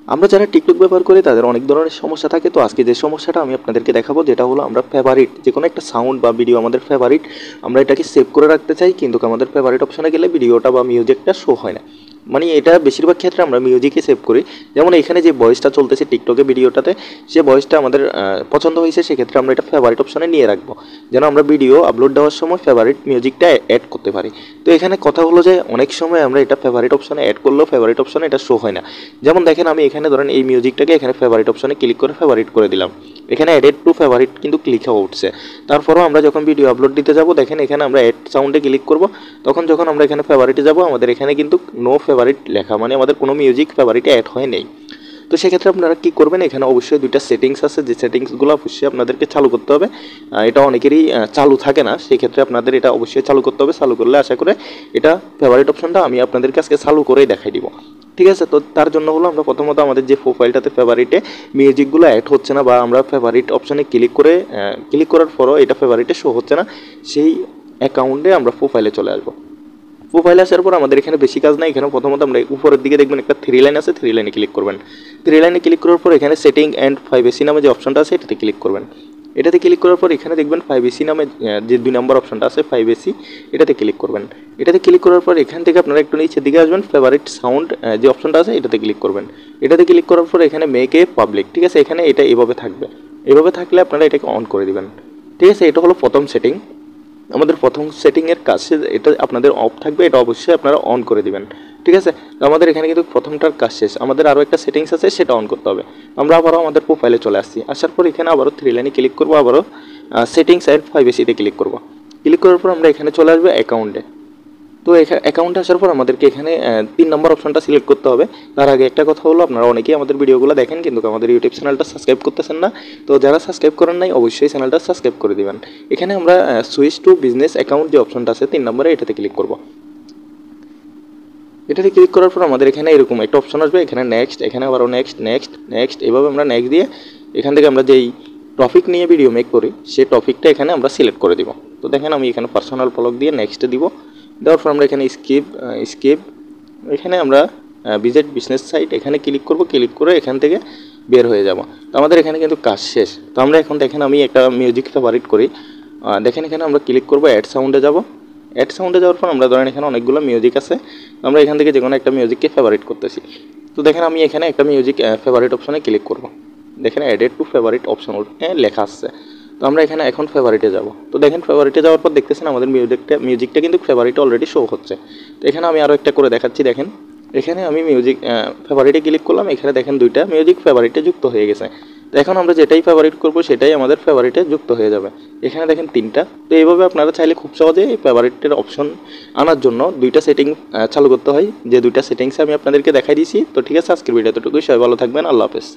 আমরা যারা টিকটক ব্যবহার করি তাদের অনেক ধরনের সমস্যা থাকে। তো আজকে যে সমস্যাটা আমি আপনাদেরকে দেখাবো, যেটা হলো আমরা ফেভারিট যে কোনো একটা সাউন্ড বা ভিডিও আমাদের ফেভারিট, আমরা এটাকে সেভ করে রাখতে চাই, কিন্তু আমাদের ফেভারিট অপশনে গেলে ভিডিওটা বা মিউজিকটা শো হয় না। মানে এটা বেশিরভাগ ক্ষেত্রে আমরা মিউজিকে সেভ করি। যেমন এখানে যে ভয়েসটা চলতেছে টিকটকে ভিডিওটাতে, সে ভয়েসটা আমাদের পছন্দ হয়েছে, সেক্ষেত্রে আমরা এটা ফেভারিট অপশনে নিয়ে রাখবো, যেন আমরা ভিডিও আপলোড দেওয়ার সময় ফেভারিট মিউজিকটা অ্যাড করতে পারি। তো এখানে কথা হলো যে অনেক সময় আমরা এটা ফেভারিট অপশনে অ্যাড করলেও ফেভারিট অপশনে এটা শো হয় না। যেমন দেখেন, আমি এখানে ধরেন এই মিউজিকটাকে এখানে ফেভারিট অপশনে ক্লিক করে ফেভারিট করে দিলাম, এখানে অ্যাডেড টু ফেভারিট কিন্তু ক্লিক হয়ে উঠছে। তারপরও আমরা যখন ভিডিও আপলোড দিতে যাব, দেখেন এখানে আমরা অ্যাড সাউন্ডে ক্লিক করব, তখন যখন আমরা এখানে ফেভারিটে যাব, আমাদের এখানে কিন্তু নো ফেভারিট লেখা, মানে আমাদের কোনো মিউজিক ফেভারিটে অ্যাড হয় নেই। তো সেক্ষেত্রে আপনারা কী করবেন, এখানে অবশ্যই দুইটা সেটিংস আছে, যে সেটিংসগুলো অবশ্যই আপনাদেরকে চালু করতে হবে। এটা অনেকেরই চালু থাকে না, সেক্ষেত্রে আপনাদের এটা অবশ্যই চালু করতে হবে। চালু করলে আশা করে এটা ফেভারিট অপশনটা আমি আপনাদেরকে আজকে চালু করেই দেখাই দিব, ঠিক আছে। তো তার জন্য হলো আমরা প্রথমত আমাদের যে প্রোফাইলটাতে ফেভারিটে মিউজিকগুলো অ্যাড হচ্ছে না, বা আমরা ফেভারিট অপশনে ক্লিক করার পরও এটা ফেভারিটে শো হচ্ছে না, সেই অ্যাকাউন্টে আমরা প্রোফাইলে চলে আসবো। প্রোফাইলে আসার পর আমাদের এখানে বেশি কাজ নাই। এখানে প্রথমত আমরা উপরের দিকে দেখবেন একটা থ্রি লাইন আছে, থ্রি লাইনে ক্লিক করবেন। থ্রি লাইনে ক্লিক করার পর এখানে সেটিং অ্যান্ড 5AC নামে যে অপশনটা আছে এটাতে ক্লিক করবেন। এটাতে ক্লিক করার পর এখানে দেখবেন 5AC নামে যে 2 নম্বর অপশনটা আছে 5AC, এটাতে ক্লিক করবেন। এটাতে ক্লিক করার পর এখান থেকে আপনারা একটু নিচের দিকে আসবেন, ফেভারিট সাউন্ড যে অপশনটা আছে এটাতে ক্লিক করবেন। এটাতে ক্লিক করার পর এখানে মেক এ পাবলিক, ঠিক আছে, এখানে এটা এভাবে থাকবে। এভাবে থাকলে আপনারা এটাকে অন করে দিবেন, ঠিক আছে। এটা হলো প্রথম সেটিং। আমাদের প্রথম সেটিংয়ের কাছে এটা আপনাদের অফ থাকবে, এটা অবশ্যই আপনারা অন করে দিবেন, ঠিক আছে। তো আমাদের এখানে কিন্তু প্রথমটার কাজ শেষ, আমাদের আরও একটা সেটিংস আছে, সেটা অন করতে হবে। আমরা আবারও আমাদের প্রোফাইলে চলে আসছি, আসার পর এখানে আবারও থ্রি লাইনে ক্লিক করবো, আবারও সেটিংস অ্যান্ড 5AC-তে ক্লিক করবো। ক্লিক করার পর আমরা এখানে চলে আসবে অ্যাকাউন্টে। তো অ্যাকাউন্টে আসার পর আমাদেরকে এখানে 3 নম্বর অপশনটা সিলেক্ট করতে হবে। তার আগে একটা কথা হলো, আপনারা অনেকেই আমাদের ভিডিওগুলো দেখেন কিন্তু আমাদের ইউটিউব চ্যানেলটা সাবস্ক্রাইব করতেছেন না। তো যারা সাবস্ক্রাইব করেন নাই অবশ্যই চ্যানেলটা সাবস্ক্রাইব করে দিবেন। এখানে আমরা সুইচ টু বিজনেস অ্যাকাউন্ট যে অপশনটা আছে 3 নম্বরে, এটাতে ক্লিক করব। এটাতে ক্লিক করার পর আমাদের এখানে এরকম একটা অপশন আসবে, এখানে নেক্সট, এখানে আবারও নেক্সট নেক্সট নেক্সট, এভাবে আমরা নেক্সট দিয়ে এখান থেকে আমরা যেই টপিক নিয়ে ভিডিও মেক করি সেই টপিকটা এখানে আমরা সিলেক্ট করে দিব। তো দেখেন আমি এখানে পার্সোনাল ব্লগ দিয়ে নেক্সটে দিব। দেওয়ার পর আমরা এখানে স্কিপ এখানে আমরা ভিজিট বিজনেস সাইট এখানে ক্লিক করব। ক্লিক করে এখান থেকে বের হয়ে যাব। তো আমাদের এখানে কিন্তু কাজ শেষ। তো আমরা এখন দেখেন আমি একটা মিউজিক ফেভারিট করি, দেখেন এখানে আমরা ক্লিক করব, অ্যাড সাউন্ডে যাব। অ্যাড সাউন্ডে যাওয়ার পর আমরা ধরেন এখানে অনেকগুলো মিউজিক আছে, আমরা এখান থেকে যে কোনো একটা মিউজিককে ফেভারিট করতেছি। তো দেখেন আমি এখানে একটা মিউজিক ফেভারিট অপশনে ক্লিক করব। দেখেন অ্যাডেড টু ফেভারিট অপশন লেখা আসছে। তো আমরা এখানে এখন ফেভারিটে যাব। তো দেখেন ফেভারিটে যাওয়ার পর দেখতেছেন আমাদের মিউজিকটা কিন্তু ফেভারিটে অলরেডি শো হচ্ছে। তো এখানে আমি আরও একটা করে দেখাচ্ছি, দেখেন এখানে আমি মিউজিক ফেভারিটে ক্লিক করলাম, এখানে দেখেন দুইটা মিউজিক ফেভারিটে যুক্ত হয়ে গেছে। তো এখন আমরা যেটাই ফেভারিট করব সেটাই আমাদের ফেভারিটে যুক্ত হয়ে যাবে। এখানে দেখেন 3টা। তো এইভাবে আপনারা চাইলে খুব সহজে এই ফেভারিটের অপশন আনার জন্য 2টা সেটিং চালু করতে হয়, যে 2টা সেটিংস আমি আপনাদেরকে দেখাই দিয়েছি। তো ঠিক আছে, আজকের ভিডিও এতটুকুই। সবাই ভালো থাকবেন, আল্লাহ হাফেজ।